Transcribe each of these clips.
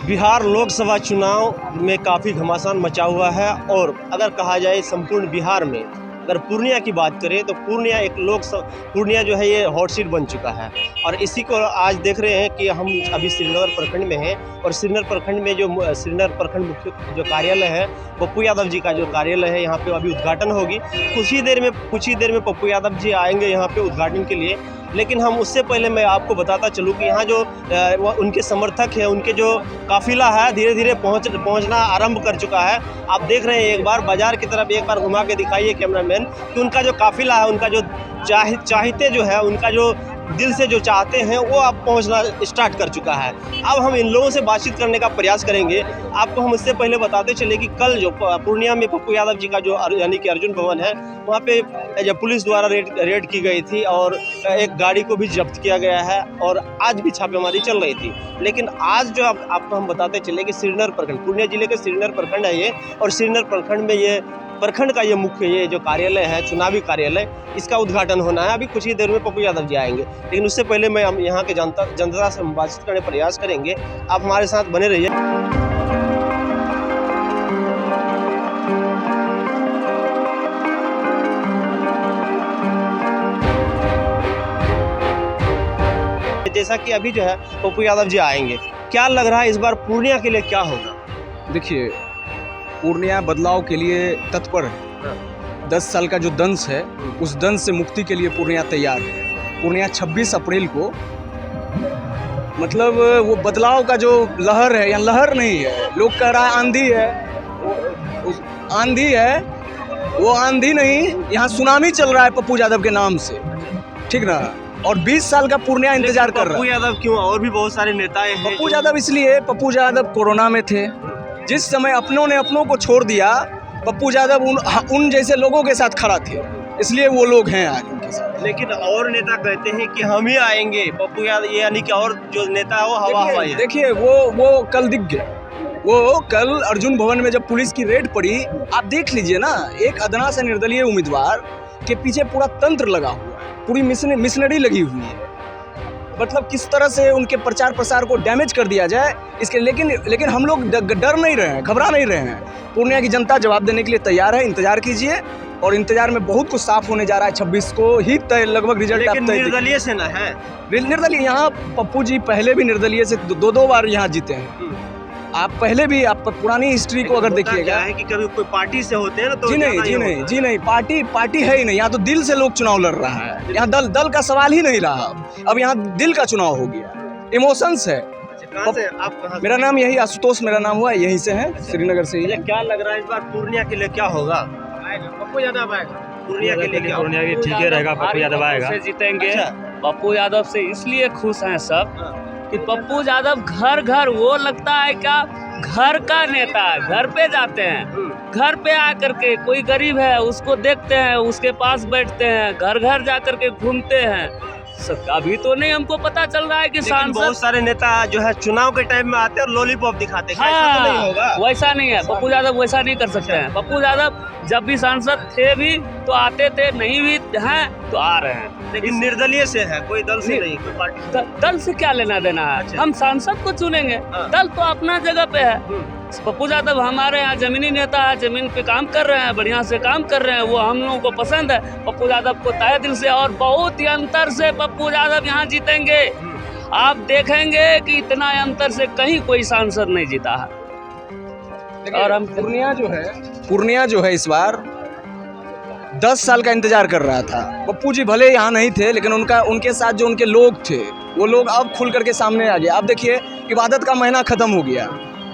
बिहार लोकसभा चुनाव में काफ़ी घमासान मचा हुआ है और अगर कहा जाए संपूर्ण बिहार में अगर पूर्णिया की बात करें तो पूर्णिया जो है ये हॉट सीट बन चुका है। और इसी को आज देख रहे हैं कि हम अभी श्रीनगर प्रखंड में हैं और श्रीनगर प्रखंड में जो श्रीनगर प्रखंड मुख्य जो कार्यालय है पप्पू यादव जी का जो कार्यालय है यहाँ पे अभी उद्घाटन होगी। कुछ ही देर में पप्पू यादव जी आएंगे यहाँ पे उद्घाटन के लिए। लेकिन हम उससे पहले मैं आपको बताता चलूँ कि यहाँ जो उनके समर्थक हैं, उनके जो काफिला है धीरे धीरे पहुँचना आरंभ कर चुका है। आप देख रहे हैं, एक बार बाजार की तरफ एक बार घुमा के दिखाइए कैमरामैन कि उनका जो काफिला है, उनका जो चाहते जो है, उनका जो दिल से जो चाहते हैं वो अब पहुंचना स्टार्ट कर चुका है। अब हम इन लोगों से बातचीत करने का प्रयास करेंगे। आपको हम इससे पहले बताते चले कि कल जो पूर्णिया में पप्पू यादव जी का जो यानी कि अर्जुन भवन है वहाँ पे जब पुलिस द्वारा रेड की गई थी और एक गाड़ी को भी जब्त किया गया है और आज भी छापेमारी चल रही थी। लेकिन आज जो आपको हम बताते चले कि श्रीनगर प्रखंड, पूर्णिया जिले के श्रीनगर प्रखंड है ये, और श्रीनगर प्रखंड में ये प्रखंड का ये मुख्य ये जो कार्यालय है, चुनावी कार्यालय, इसका उद्घाटन होना है। अभी कुछ ही देर में पप्पू यादव जी आएंगे, लेकिन उससे पहले मैं हम यहाँ के जनता से बातचीत करने का प्रयास करेंगे। आप हमारे साथ बने रहिए। जैसा कि अभी जो है पप्पू यादव जी आएंगे, क्या लग रहा है इस बार पूर्णिया के लिए क्या होगा? देखिए, पूर्णिया बदलाव के लिए तत्पर है। 10 साल का जो दंश है उस दंश से मुक्ति के लिए पूर्णिया तैयार है। पूर्णिया 26 अप्रैल को मतलब वो बदलाव का जो लहर है, या लहर नहीं है, लोग कह रहा है आंधी है, आंधी है, वो आंधी नहीं, यहाँ सुनामी चल रहा है पप्पू यादव के नाम से, ठीक ना। और 20 साल का पूर्णिया इंतजार कर रहा है। पप्पू यादव क्यों? और भी बहुत सारे नेता हैं। पप्पू यादव इसलिए, पप्पू यादव कोरोना में थे, जिस समय अपनों ने अपनों को छोड़ दिया, पप्पू यादव उन जैसे लोगों के साथ खड़ा थे, इसलिए वो लोग हैं आज उनके साथ। लेकिन और नेता कहते हैं कि हम ही आएंगे पप्पू यादव, यानी कि और जो नेता है वो हवा है। देखिए, वो कल दिख गए। वो कल अर्जुन भवन में जब पुलिस की रेड पड़ी, आप देख लीजिए ना, एक अदना से निर्दलीय उम्मीदवार के पीछे पूरा तंत्र लगा हुआ है, पूरी मिशनरी लगी हुई है। मतलब किस तरह से उनके प्रचार प्रसार को डैमेज कर दिया जाए इसके। लेकिन हम लोग डर नहीं रहे हैं, घबरा नहीं रहे हैं। पूर्णिया की जनता जवाब देने के लिए तैयार है। इंतजार कीजिए, और इंतजार में बहुत कुछ साफ होने जा रहा है। 26 को ही तय लगभग रिजल्ट। निर्दलीय से ना है, निर्दलीय यहाँ पप्पू जी पहले भी निर्दलीय से दो बार यहाँ जीते हैं। आप पहले भी, आप पुरानी हिस्ट्री को अगर देखिएगा है कि कभी कोई पार्टी से होते हैं ना तो जी नहीं, पार्टी है ही नहीं। यहाँ तो दिल से लोग चुनाव लड़ रहा है। यहाँ दल का सवाल ही नहीं रहा। अब यहाँ दिल का चुनाव हो गया, इमोशंस है। मेरा नाम यही आशुतोष, मेरा नाम हुआ, यहीं से है, श्रीनगर से ही। क्या लग रहा है इस बार पूर्णिया के लिए क्या होगा? पप्पू यादव आएगा। पूर्णिया के लिए क्या? पूर्णिया ठीक ही रहेगा, पप्पू यादव आएगा। जीतेंगे। पप्पू यादव से इसलिए खुश हैं सब कि पप्पू यादव घर वो लगता है क्या, घर का नेता। घर पे जाते हैं, घर पे आकर के कोई गरीब है उसको देखते हैं, उसके पास बैठते हैं, घर जा कर के घूमते हैं। अभी तो नहीं हमको पता चल रहा है कि बहुत सारे नेता जो है चुनाव के टाइम में आते हैं और लॉलीपॉप दिखाते हैं। हाँ, तो नहीं होगा, वैसा नहीं है। पप्पू यादव वैसा नहीं कर सकते हैं। पप्पू यादव जब भी सांसद थे भी तो आते थे, नहीं भी हैं तो आ रहे हैं। लेकिन निर्दलीय से है, कोई दल से नहीं, कोई पार्टी। दल से क्या लेना देना है? हम सांसद को चुनेंगे, दल तो अपना जगह पे है। पप्पू यादव हमारे यहाँ जमीनी नेता है, जमीन पे काम कर रहे हैं, बढ़िया से काम कर रहे हैं, वो हम लोगों को पसंद है। पप्पू यादव को तहे दिल से और बहुत ही अंतर से पप्पू यादव यहाँ जीतेंगे। आप देखेंगे कि इतना अंतर से कहीं कोई सांसद नहीं जीता है। और हम पूर्णिया जो है इस बार 10 साल का इंतजार कर रहा था। पप्पू जी भले यहाँ नहीं थे, लेकिन उनके साथ जो उनके लोग थे, वो लोग अब खुल करके सामने आ गए। अब देखिए, इबादत का महीना खत्म हो गया,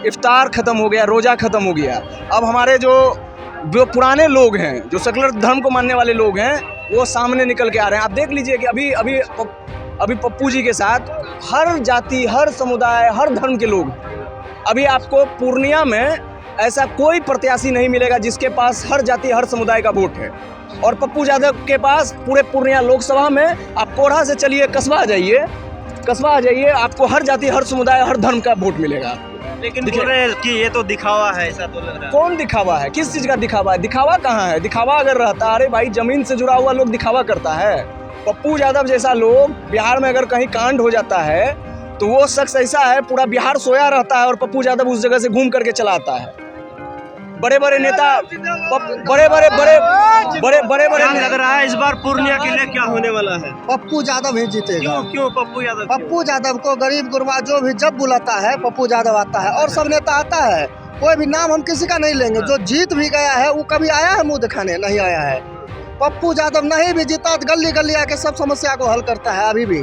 इफ्तार खत्म हो गया, रोजा खत्म हो गया। अब हमारे जो पुराने लोग हैं, जो सेकुलर धर्म को मानने वाले लोग हैं, वो सामने निकल के आ रहे हैं। आप देख लीजिए कि अभी पप्पू जी के साथ हर जाति, हर समुदाय, हर धर्म के लोग। अभी आपको पूर्णिया में ऐसा कोई प्रत्याशी नहीं मिलेगा जिसके पास हर जाति, हर समुदाय का वोट है। और पप्पू यादव के पास पूरे पूर्णिया लोकसभा में, आप कोढ़ा से चलिए कस्बा आ जाइए, आपको हर जाति, हर समुदाय, हर धर्म का वोट मिलेगा। लेकिन बोल रहे हैं कि ये तो दिखावा है, ऐसा तो लग रहा है। कौन दिखावा है? किस चीज़ का दिखावा है? दिखावा कहाँ है? दिखावा अगर रहता, अरे भाई, जमीन से जुड़ा हुआ लोग दिखावा करता है। पप्पू यादव जैसा लोग बिहार में अगर कहीं कांड हो जाता है तो वो शख्स ऐसा है, पूरा बिहार सोया रहता है और पप्पू यादव उस जगह से घूम करके चला आता है। बड़े बड़े नेता, बड़े लग रहा है इस बार पूर्णिया के लिए क्या होने वाला है? पप्पू यादव ही जीतेगा। क्यों पप्पू यादव? पप्पू यादव को गरीब गुरबा जो भी जब बुलाता है पप्पू यादव आता है, और सब नेता आता है। कोई भी नाम हम किसी का नहीं लेंगे, जो जीत भी गया है वो कभी आया है मुंह दिखाने? नहीं आया है। पप्पू यादव नहीं भी जीता तो गली गली आके सब समस्या को हल करता है अभी भी।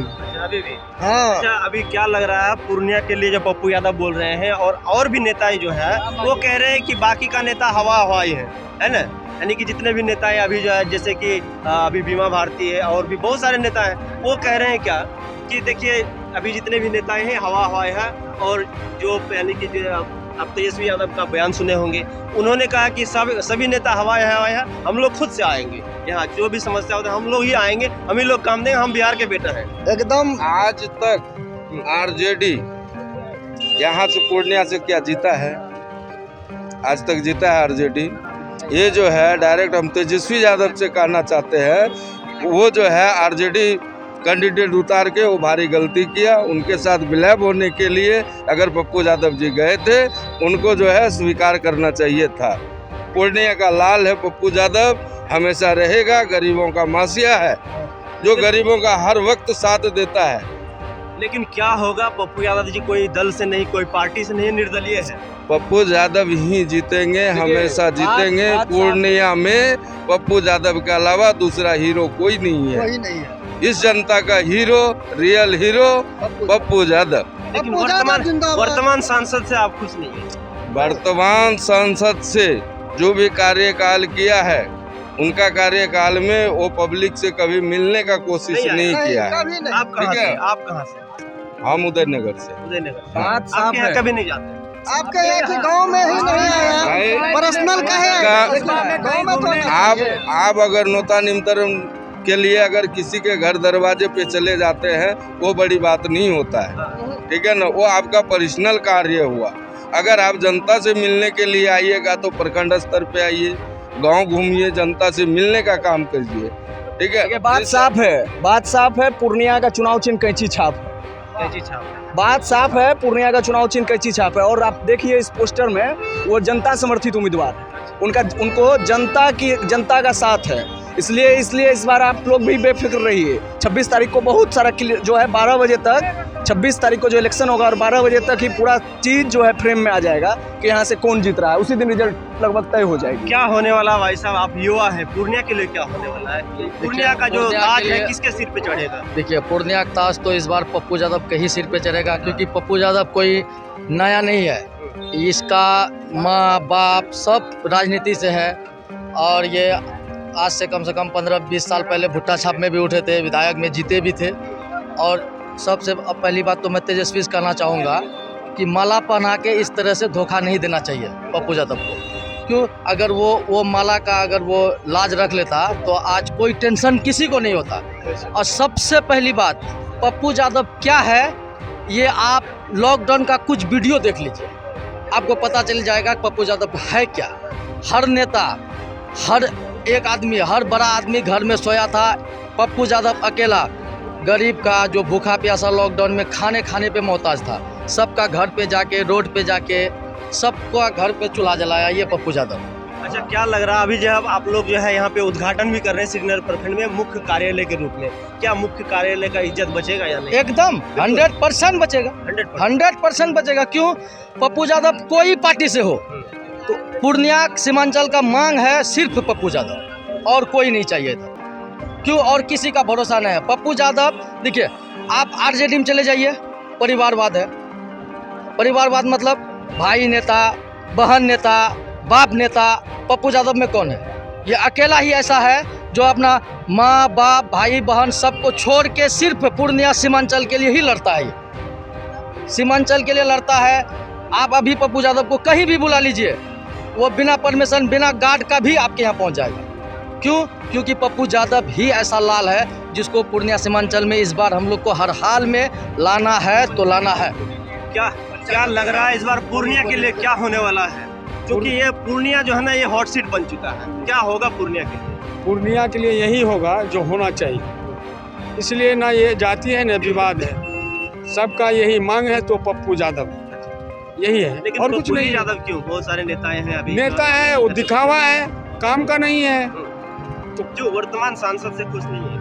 हाँ। अच्छा, अभी क्या लग रहा है पूर्णिया के लिए जो पप्पू यादव बोल रहे हैं और भी नेता जो है वो कह रहे हैं कि बाकी का नेता हवाई है ना? यानी कि जितने भी नेता हैं अभी जो है, जैसे कि अभी बीमा भारती है और भी बहुत सारे नेता हैं, वो कह रहे हैं क्या कि देखिए अभी जितने भी नेता हैं हवाई है। और जो यानी कि जो आप तेजस्वी यादव का बयान सुने होंगे, उन्होंने कहा कि सभी नेता हवाई है, हम लोग खुद से आएंगे, यहाँ जो भी समस्या होता है हम लोग ही आएंगे, हम ही लोग काम देंगे, हम बिहार के बेटा हैं। एकदम। आज तक आरजेडी यहाँ से पूर्णिया से क्या जीता है? आज तक जीता है आरजेडी? ये जो है डायरेक्ट हम तेजस्वी यादव से कहना चाहते हैं, वो जो है आरजेडी कैंडिडेट उतार के वो भारी गलती किया। उनके साथ विलय होने के लिए अगर पप्पू यादव जी गए थे, उनको जो है स्वीकार करना चाहिए था। पूर्णिया का लाल है पप्पू यादव, हमेशा रहेगा। गरीबों का मासिया है, जो गरीबों का हर वक्त साथ देता है। लेकिन क्या होगा, पप्पू यादव जी कोई दल से नहीं, कोई पार्टी से नहीं, निर्दलीय है। पप्पू यादव ही जीतेंगे, हमेशा जीतेंगे। पूर्णिया में पप्पू यादव के अलावा दूसरा हीरो कोई नहीं है। कोई नहीं है। इस जनता का hero, real hero Pappu Yadav. लेकिन वर्तमान सांसद से आप खुश नहीं है? वर्तमान सांसद से जो भी कार्यकाल किया है, उनका कार्यकाल में वो पब्लिक से कभी मिलने का कोशिश नहीं किया है। आप कहाँ से? आप कहाँ से? हम उदयनगर से। उदयनगर। बात साफ आपके यहाँ है। कभी नहीं जाते? आपके यहाँ के गांव में ही नहीं आया, पर्सनल का है गांव में तो। आप अगर नोता निमंत्रण के लिए अगर किसी के घर दरवाजे पे चले जाते हैं, वो बड़ी बात नहीं होता है, ठीक है ना? वो आपका पर्सनल कार्य हुआ। अगर आप जनता से मिलने के लिए आइएगा तो प्रखंड स्तर पे आइए, गांव घूमिए, जनता से मिलने का काम करिए, ठीक है? बात साफ है। पूर्णिया का चुनाव चिन्ह कैंची छाप है। बात साफ है, पूर्णिया का चुनाव चिन्ह कैंची छाप है। और आप देखिए इस पोस्टर में वो जनता समर्थित उम्मीदवार है, उनको जनता का साथ है। इसलिए इस बार आप लोग भी बेफिक्र रहिए। 26 तारीख को बहुत सारा जो है 12 बजे तक, 26 तारीख को जो इलेक्शन होगा और 12 बजे तक ही पूरा चीज़ जो है फ्रेम में आ जाएगा कि यहाँ से कौन जीत रहा है। उसी दिन रिजल्ट लगभग तय हो जाएगी। क्या होने वाला भाई साहब, आप युवा है, पूर्णिया के लिए क्या होने वाला है? पूर्णिया का जो ताज है किसके सिर पे चढ़ेगा? देखिए, पूर्णिया का ताज तो इस बार पप्पू यादव के ही सिर पे चढ़ेगा, क्योंकि पप्पू यादव कोई नया नहीं है। इसका माँ बाप सब राजनीति से है, और ये आज से कम 15-20 साल पहले भुट्टा छाप में भी उठे थे, विधायक में जीते भी थे। और सबसे पहली बात तो मैं तेजस्वी से कहना चाहूँगा कि माला पहना के इस तरह से धोखा नहीं देना चाहिए पप्पू यादव को। क्यों? अगर वो माला का अगर वो लाज रख लेता तो आज कोई टेंशन किसी को नहीं होता। और सबसे पहली बात, पप्पू यादव क्या है, ये आप लॉकडाउन का कुछ वीडियो देख लीजिए, आपको पता चल जाएगा पप्पू यादव है क्या। हर नेता, हर एक आदमी, हर बड़ा आदमी घर में सोया था, पप्पू यादव अकेला गरीब का जो भूखा प्यासा लॉकडाउन में खाने पे मोहताज था, सबका घर पे जाके, रोड पे जाके सबका घर पे चूल्हा जलाया ये पप्पू यादव। अच्छा, क्या लग रहा है अभी जब आप लोग जो है यहाँ पे उद्घाटन भी कर रहे हैं सिग्नल प्रखंड में मुख्य कार्यालय के रूप में, क्या मुख्य कार्यालय का इज्जत बचेगा या नहीं? एकदम 100% बचेगा, 100% बचेगा। क्यों? पप्पू यादव कोई पार्टी से हो, तो पूर्णिया सीमांचल का मांग है सिर्फ पप्पू यादव, और कोई नहीं चाहिए था। क्यों? और किसी का भरोसा नहीं है। पप्पू यादव, देखिए आप आरजेडी में चले जाइए, परिवारवाद है। परिवारवाद मतलब भाई नेता, बहन नेता, बाप नेता। पप्पू यादव में कौन है? ये अकेला ही ऐसा है जो अपना माँ बाप, भाई बहन सबको छोड़ के सिर्फ पूर्णिया सीमांचल के लिए ही लड़ता है। सीमांचल के लिए लड़ता है। आप अभी पप्पू यादव को कहीं भी बुला लीजिए, वो बिना परमिशन, बिना गार्ड का भी आपके यहाँ पहुँच जाएगा। क्यों? क्योंकि पप्पू यादव ही ऐसा लाल है जिसको पूर्णिया सीमांचल में इस बार हम लोग को हर हाल में लाना है तो लाना है। क्या लग रहा है इस बार पूर्णिया के लिए क्या होने वाला है? क्योंकि ये पूर्णिया जो है ना, ये हॉट सीट बन चुका है। क्या होगा पूर्णिया के लिए? पूर्णिया के लिए यही होगा जो होना चाहिए। इसलिए ना ये जाति है न विवाद है, सबका यही मांग है तो पप्पू यादव यही है, लेकिन और कुछ नहीं। यादव क्यों? बहुत सारे नेताएं हैं अभी। नेता है वो दिखावा है, काम का नहीं है। तो जो वर्तमान सांसद से खुश नहीं है,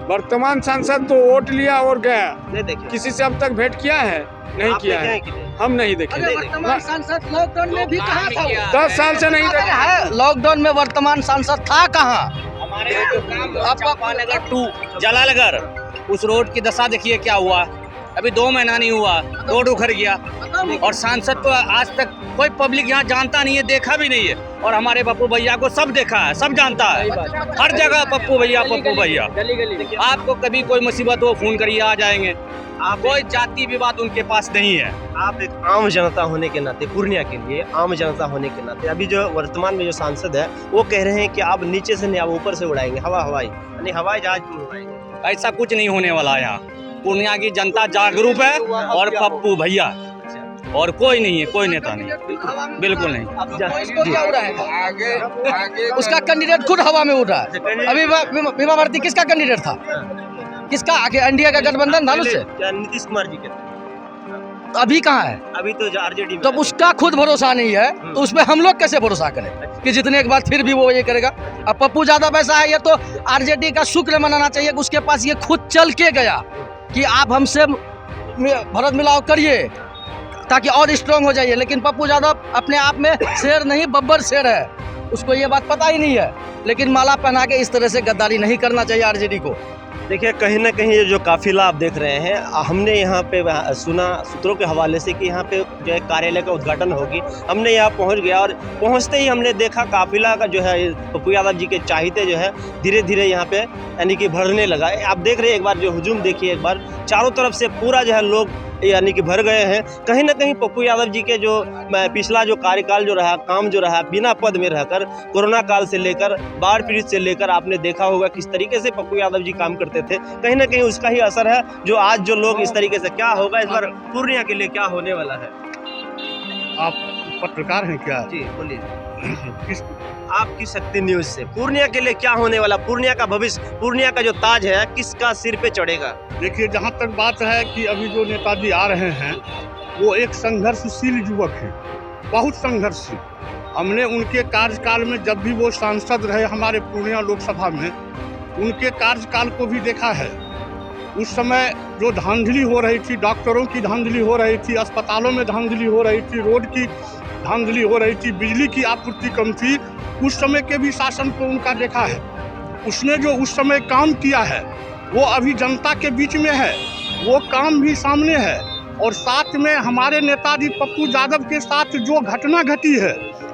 वर्तमान सांसद तो वोट लिया और गया, नहीं देखे किसी से अब तक भेंट किया है? नहीं आप किया देखे है, हैं कि नहीं? हम नहीं देखे। वर्तमान सांसद लॉकडाउन में भी कहा था वो? 10 साल से नहीं देखे। है लॉकडाउन में वर्तमान सांसद था कहाँ? नगर 2 जलालगढ़ उस रोड की दशा देखिए क्या हुआ। अभी 2 महीना नहीं हुआ, रोड उखड़ गया और सांसद को आज तक कोई पब्लिक यहाँ जानता नहीं है, देखा भी नहीं है। और हमारे पप्पू भैया को सब देखा है, सब जानता है, हर जगह पप्पू भैया पप्पू भैया। आपको कभी कोई मुसीबत हो फोन करिए, आ जाएंगे। कोई जाति विवाद उनके पास नहीं है। आप एक आम जनता होने के नाते, पूर्णिया के लिए आम जनता होने के नाते, अभी जो वर्तमान में जो सांसद है वो कह रहे हैं कि आप नीचे से नहीं, आप ऊपर से उड़ाएंगे, हवाई यानी हवाई जहाज में उड़ाएंगे। ऐसा कुछ नहीं होने वाला है। यहाँ पूर्णिया की जनता जागरूक है और पप्पू भैया, और कोई नहीं है, कोई नेता नहीं, बिल्कुल नहीं। उसका कैंडिडेट खुद हवा में उड़ रहा है। अभी बीमा भारती किसका कैंडिडेट था? किसका? आगे इंडिया का गठबंधन था उससे। क्या नीतीश कुमार जी के? अभी कहाँ है? अभी तो आरजेडी में जब उसका खुद भरोसा नहीं है तो उसमें हम लोग कैसे भरोसा करें कि जितने के बाद फिर भी वो ये करेगा। अब पप्पू यादव ऐसा है, ये तो आरजेडी का शुक्र मनाना चाहिए कि उसके पास ये खुद चल के गया कि आप हमसे भरत मिलाव करिए ताकि और स्ट्रांग हो जाइए। लेकिन पप्पू यादव अपने आप में शेर नहीं, बब्बर शेर है, उसको ये बात पता ही नहीं है। लेकिन माला पहना के इस तरह से गद्दारी नहीं करना चाहिए आरजेडी को। देखिए, कहीं ना कहीं ये जो काफिला आप देख रहे हैं, हमने यहाँ पे सुना सूत्रों के हवाले से कि यहाँ पे जो है कार्यालय का उद्घाटन होगी। हमने यहाँ पहुँच गया और पहुँचते ही हमने देखा काफिला का जो है पप्पू यादव जी के चाहते जो है धीरे धीरे यहाँ पे यानी कि भरने लगा। आप देख रहे हैं, एक बार जो हुजूम देखिए, एक बार चारों तरफ से पूरा जो है लोग यानी कि भर गए हैं। कहीं ना कहीं पप्पू यादव जी के जो पिछला जो कार्यकाल जो रहा, काम जो रहा, बिना पद में रहकर कोरोना काल से लेकर बाढ़ पीड़ित से लेकर आपने देखा होगा किस तरीके से पप्पू यादव जी काम करते थे। कहीं ना कहीं उसका ही असर है जो आज जो लोग इस तरीके से। क्या होगा इस बार पूर्णिया के लिए, क्या होने वाला है? आप पत्रकार हैं क्या? जी बोलिए। आपकी शक्ति न्यूज से पूर्णिया के लिए क्या होने वाला, पूर्णिया का भविष्य, पूर्णिया का जो ताज है किसका सिर पे चढ़ेगा? देखिए, जहाँ तक बात है कि अभी जो नेताजी आ रहे हैं वो एक संघर्षशील युवक हैं, बहुत संघर्षशील। हमने उनके कार्यकाल में जब भी वो सांसद रहे हमारे पूर्णिया लोकसभा में, उनके कार्यकाल को भी देखा है। उस समय जो धांधली हो रही थी, डॉक्टरों की धांधली हो रही थी, अस्पतालों में धांधली हो रही थी, रोड की धांधली हो रही थी, बिजली की आपूर्ति कम थी, उस समय के भी शासन को उनका देखा है। उसने जो उस समय काम किया है वो अभी जनता के बीच में है, वो काम भी सामने है। और साथ में हमारे नेताजी पप्पू यादव के साथ जो घटना घटी है,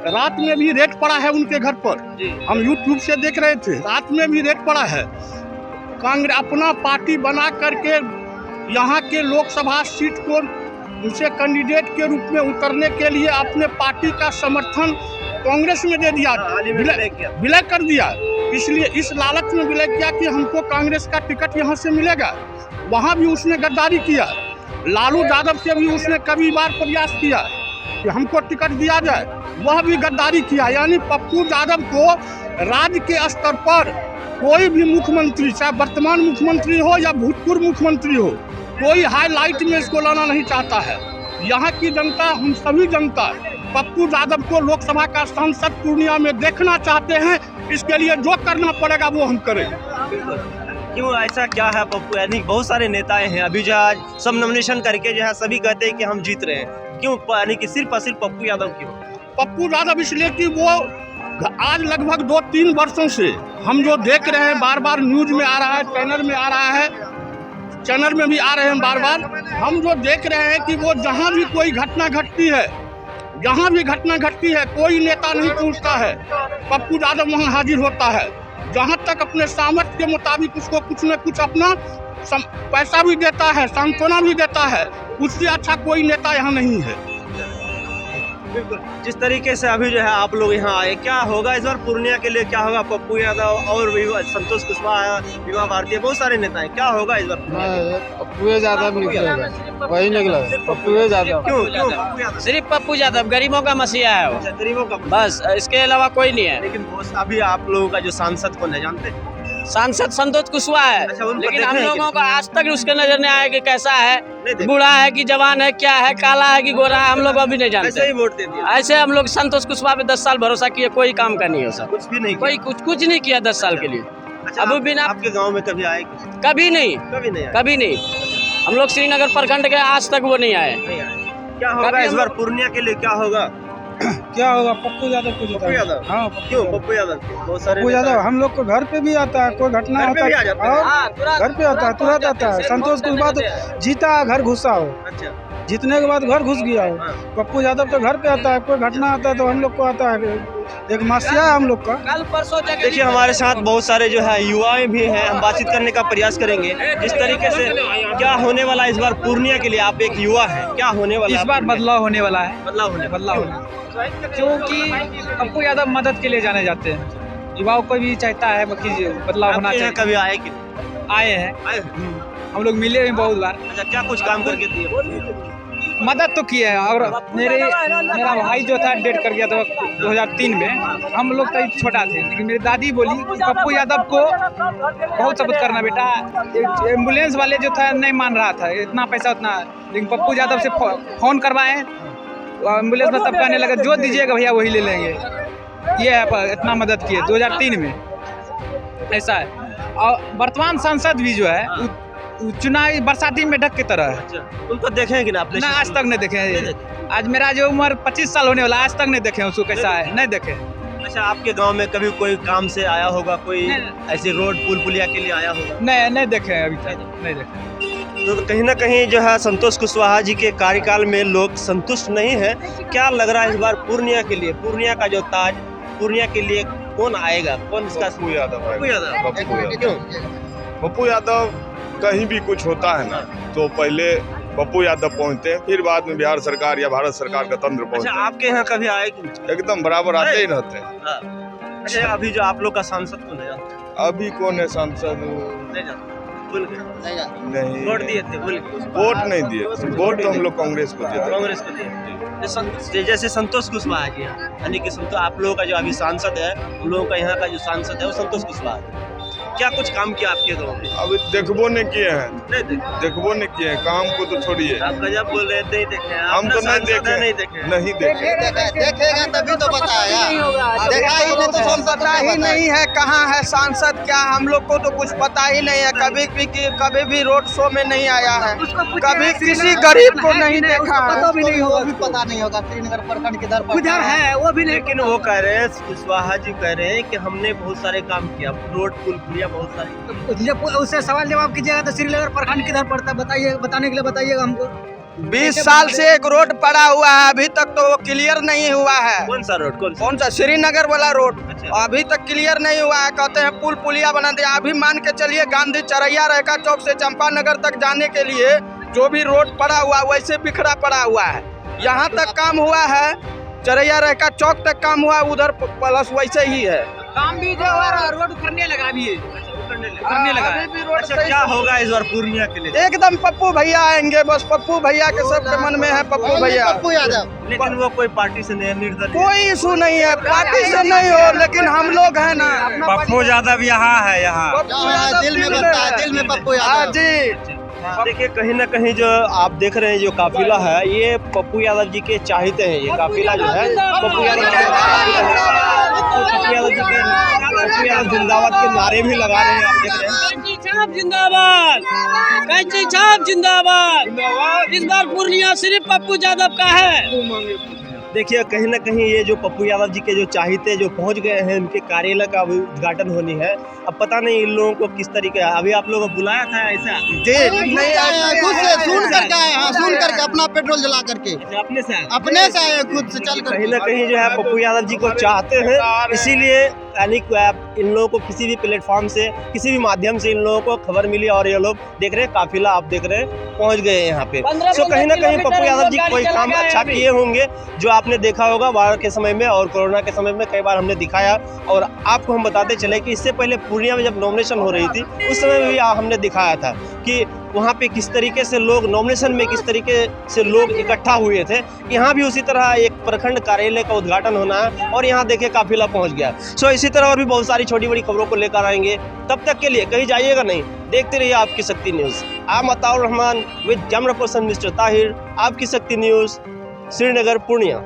रात में भी रेड पड़ा है उनके घर पर, हम यूट्यूब से देख रहे थे, रात में भी रेड पड़ा है। कांग्रेस अपना पार्टी बना करके यहाँ के लोकसभा सीट को उनसे कैंडिडेट के रूप में उतरने के लिए अपने पार्टी का समर्थन कांग्रेस में दे दिया, विलय कर दिया। इसलिए इस लालच में विलय किया कि हमको कांग्रेस का टिकट यहाँ से मिलेगा। वहाँ भी उसने गद्दारी किया। लालू यादव से भी उसने कई बार प्रयास किया कि हमको टिकट दिया जाए, वह भी गद्दारी किया। यानी पप्पू यादव को राज्य के स्तर पर कोई भी मुख्यमंत्री, चाहे वर्तमान मुख्यमंत्री हो या भूतपूर्व मुख्यमंत्री हो, कोई हाईलाइट में इसको लाना नहीं चाहता है। यहाँ की जनता, हम सभी जनता पप्पू यादव को लोकसभा का सांसद पूर्णिया में देखना चाहते हैं। इसके लिए जो करना पड़ेगा वो हम करें। क्यों ऐसा क्या है पप्पू? यानी बहुत सारे नेताएं हैं, अभी जो आज सब नॉमिनेशन करके जो है सभी कहते हैं कि हम जीत रहे हैं, क्यों? यानी कि सिर्फ और सिर्फ पप्पू यादव क्यों? पप्पू यादव इसलिए कि वो आज लगभग 2-3 वर्षों से हम जो देख रहे हैं, बार बार न्यूज में आ रहा है, चैनल में आ रहा है, चैनल में भी आ रहे हैं बार बार, हम जो देख रहे हैं कि वो जहाँ भी कोई घटना घटती है, जहाँ भी घटना घटती है, कोई नेता नहीं पूछता है, पप्पू यादव वहाँ हाजिर होता है। जहाँ तक अपने सामर्थ्य के मुताबिक उसको कुछ न कुछ अपना पैसा भी देता है, सांत्वना भी देता है। उससे अच्छा कोई नेता यहाँ नहीं है। बिल्कुल, जिस तरीके से अभी जो है आप लोग यहाँ आए, क्या होगा इस बार पूर्णिया के लिए? क्या होगा? पप्पू यादव और संतोष कुशवाहा, बीमा भारती, बहुत सारे नेता हैं, क्या होगा इस बार? पप्पू यादव निकलेगा, वही निकला, पप्पू यादव। क्यों पप्पू यादव? सिर्फ पप्पू यादव, गरीबों का मसीहा है वो, गरीबों का बस, इसके अलावा कोई नहीं है। लेकिन अभी आप लोगों का जो सांसद कौन है जानते हैं? सांसद संतोष कुशवाहा है, अच्छा, उनको लेकिन देखे हम हैं लोगों कि को आज तक उसके नजर नहीं आया कि कैसा है, नहीं देखे। बूढ़ा है कि जवान है, क्या है, काला है कि गोरा है, हम लोग अभी नहीं ऐसे जानते। ही वोट दे दिया, ऐसे हम लोग संतोष कुशवाहा पे 10 साल भरोसा किए, कोई काम का नहीं हो सर, कुछ भी नहीं कोई कुछ नहीं किया 10 साल के लिए, अच्छा, अभी बिना आपके गांव में कभी आए कि कभी नहीं, कभी नहीं आए? कभी नहीं। हम लोग श्रीनगर प्रखंड के आज तक वो नहीं आए। नहीं आए। क्या होगा कभी इस हम बार पूर्णिया के लिए, क्या होगा? क्या होगा? पप्पू यादव को पप्पू यादव? हाँ, क्यों पप्पू यादव? बहुत सारे पप्पू नेता यादव हम लोग को घर पे भी आता है, कोई घटना घर पे होता भी आ है जाते हैं? और हाँ, घर पे आता है, तुरंत आता है। संतोष कुशवाहा तो जीता घर घुसा हो, अच्छा, जीतने के बाद घर घुस गया हो। हाँ। पप्पू यादव तो घर पे आता है, कोई घटना आता है तो हम लोग को आता है। एक मासिया है हम लोग का। कल परसों देखिए हमारे साथ बहुत सारे जो है युवाएं भी हैं, हम बातचीत करने का प्रयास करेंगे जिस तरीके से क्या होने वाला है इस बार पूर्णिया के लिए। आप एक युवा हैं, क्या होने वाला है? इस बार बदलाव होने वाला है, बदलाव होने बदलाव क्योंकि पप्पू यादव मदद के लिए जाने जाते हैं। युवाओं को भी चाहता है कि बदलाव होना आपके यहाँ चाहिए। कभी आए कि नहीं? आए हैं, आए हैं? हम लोग मिले भी बहुत बार, अच्छा, क्या कुछ काम करके दिए? मदद तो किए हैं। और मेरा भाई जो था डेट कर गया था 2003 में, हम लोग तो छोटा थे, लेकिन मेरी दादी बोली कि पप्पू यादव को बहुत सपोर्ट करना बेटा। एम्बुलेंस वाले जो था नहीं मान रहा था, इतना पैसा उतना, लेकिन पप्पू यादव से फोन करवाए, एम्बुलेंस में तब कहने लगे जो दीजिएगा भैया वही ले लेंगे। ये है, इतना मदद किए 2003 में, ऐसा है। और वर्तमान सांसद भी जो है चुनावी बरसाती मेढक की तरह है। अच्छा, उनको देखे कि ना आपने? ना, आज तक नहीं देखे हैं। आज मेरा जो उम्र 25 साल होने वाला, आज तक नहीं देखे उसको कैसा है, नहीं देखे। अच्छा, आपके गांव में कभी कोई काम से आया होगा, कोई नहीं। ऐसे रोड पुल पुलिया के लिए आया होगा? नहीं देखे हैं अभी तक, नहीं देखे। तो कहीं ना कहीं जो है संतोष कुशवाहा जी के कार्यकाल में लोग संतुष्ट नहीं है। क्या लग रहा है इस बार पूर्णिया के लिए, पूर्णिया का जो ताज, पूर्णिया के लिए कौन आएगा, कौन इसका? पप्पू यादव पप्पू यादव। पप्पू यादव। क्यों? पप्पू यादव कहीं भी कुछ होता है ना तो पहले पप्पू यादव पहुंचते हैं, फिर बाद में बिहार सरकार या भारत सरकार का तंत्र अच्छा, पहुंचते आपके यहाँ कभी आए कि नहीं? हैं। एकदम बराबर आते ही रहते हैं। हाँ। अच्छा, अभी जो आप लोग का सांसद कौन है? अभी कौन है सांसद? नहीं जानते, भूल गए? नहीं, वोट दिए थे, भूल गए? वोट नहीं दिए, वोट तो हम लोग कांग्रेस को देते हैं। कांग्रेस को दिए। जैसे संतोष कुशवाहा जी हैं, यानी कि आप लोगों का जो अभी सांसद है, उन लोगों का यहाँ का जो सांसद है वो संतोष कुशवाहा है। क्या कुछ काम किया आपके गाँव में? अभी देखबो नहीं किए हैं, नहीं देखे? देखबो नहीं किए हैं, काम को तो छोड़िए। आप गजब बोल रहे थे, देखे हैं? हम तो अपना नहीं सांसद है, देखे, नहीं देखे? नहीं देखे। देखेगा तभी तो बताया, देखा ही नहीं तो हम पता ही नहीं है कहाँ है सांसद, क्या हम लोग को तो कुछ पता ही नहीं है। कभी भी रोड शो में नहीं आया है, कभी किसी गरीब को नहीं देखा है। पता भी नहीं होगा, भी पता नहीं होगा श्रीनगर प्रखंड किधर पर है वो भी लेकिन वो कह रहे हैं, कुशवाहा जी कह रहे हैं कि हमने बहुत सारे काम किया, रोड पुल पुलिया बहुत सारे। उससे सवाल जवाब कीजिएगा तो श्रीनगर प्रखंड किधर पड़ता है, बताइए, बताने के लिए बताइएगा हमको। 20 साल से एक रोड पड़ा हुआ है, अभी तक तो वो क्लियर नहीं हुआ है। कौन सा रोड? कौन सा? श्रीनगर वाला रोड अच्छा। अभी तक क्लियर नहीं हुआ है। कहते हैं पुल पुलिया बना दिया। अभी मान के चलिए गांधी चरैया रेखा चौक से चंपानगर तक जाने के लिए जो भी रोड पड़ा हुआ है वैसे बिखरा पड़ा हुआ है। यहाँ तक काम हुआ है, चरैया रेखा चौक तक काम हुआ, उधर प्लस वैसे ही है। काम भी जो है रोड करने लगा भी करने लगा है। अच्छा, क्या होगा इस बार पूर्णिया के लिए? एकदम पप्पू भैया आएंगे, बस पप्पू भैया के सबके मन में है पप्पू भैया। पप्पू यादव। लेकिन वो कोई पार्टी से नहीं है, निर्दलीय। कोई इशू नहीं है, पार्टी से नहीं हो, लेकिन हम लोग हैं ना। पप्पू यादव यहाँ है, यहाँ पप्पू यादव दिल में बसता है, दिल में पप्पू हाँ यादव। जी। देखिए कहीं ना कहीं जो आप देख रहे हैं जो काफिला है, ये पप्पू यादव जी के चाहते हैं। ये काफिला जो है पप्पू यादव जी के पप्पू यादव जिंदाबाद के नारे भी लगा रहे हैं, आप देख रहे हैं। कैंची छाप जिंदाबाद, कैंची छाप जिंदाबाद। इस बार पूर्णिया सिर्फ पप्पू यादव का है। देखिए कहीं ना कहीं ये जो पप्पू यादव जी के जो चाहते जो पहुंच गए हैं, उनके कार्यालय का अभी उद्घाटन होनी है। अब पता नहीं इन लोगों को किस तरीके, अभी आप लोगों को बुलाया था ऐसा? खुद से सुन करके आए हैं, सुन करके अपना पेट्रोल जला करके अपने से आए? अपने से आए, खुद से चल कहीं ना कर। कहीं जो है पप्पू यादव जी को चाहते हैं, इसीलिए यानी इन लोगों को किसी भी प्लेटफॉर्म से, किसी भी माध्यम से इन लोगों को खबर मिली और ये लोग देख रहे हैं काफिला, आप देख रहे हैं पहुंच गए हैं यहाँ पे। सो कहीं ना कहीं पप्पू यादव जी कोई काम अच्छा किए होंगे, जो आपने देखा होगा बाढ़ के समय में और कोरोना के समय में कई बार हमने दिखाया। और आपको हम बताते चले कि इससे पहले पूर्णिया में जब नॉमिनेशन हो रही थी उस समय भी हमने दिखाया था कि वहाँ पे किस तरीके से लोग नॉमिनेशन में किस तरीके से लोग इकट्ठा हुए थे, यहाँ भी उसी तरह एक प्रखंड कार्यालय का उद्घाटन होना है और यहाँ देखिए काफिला पहुँच गया। सो इसी तरह और भी बहुत सारी छोटी बड़ी खबरों को लेकर आएंगे। तब तक के लिए कहीं जाइएगा नहीं, देखते रहिए आपकी शक्ति news. I am Ataur Rahman with camera person mister Tahir, आपकी शक्ति न्यूज़, श्रीनगर, पूर्णिया।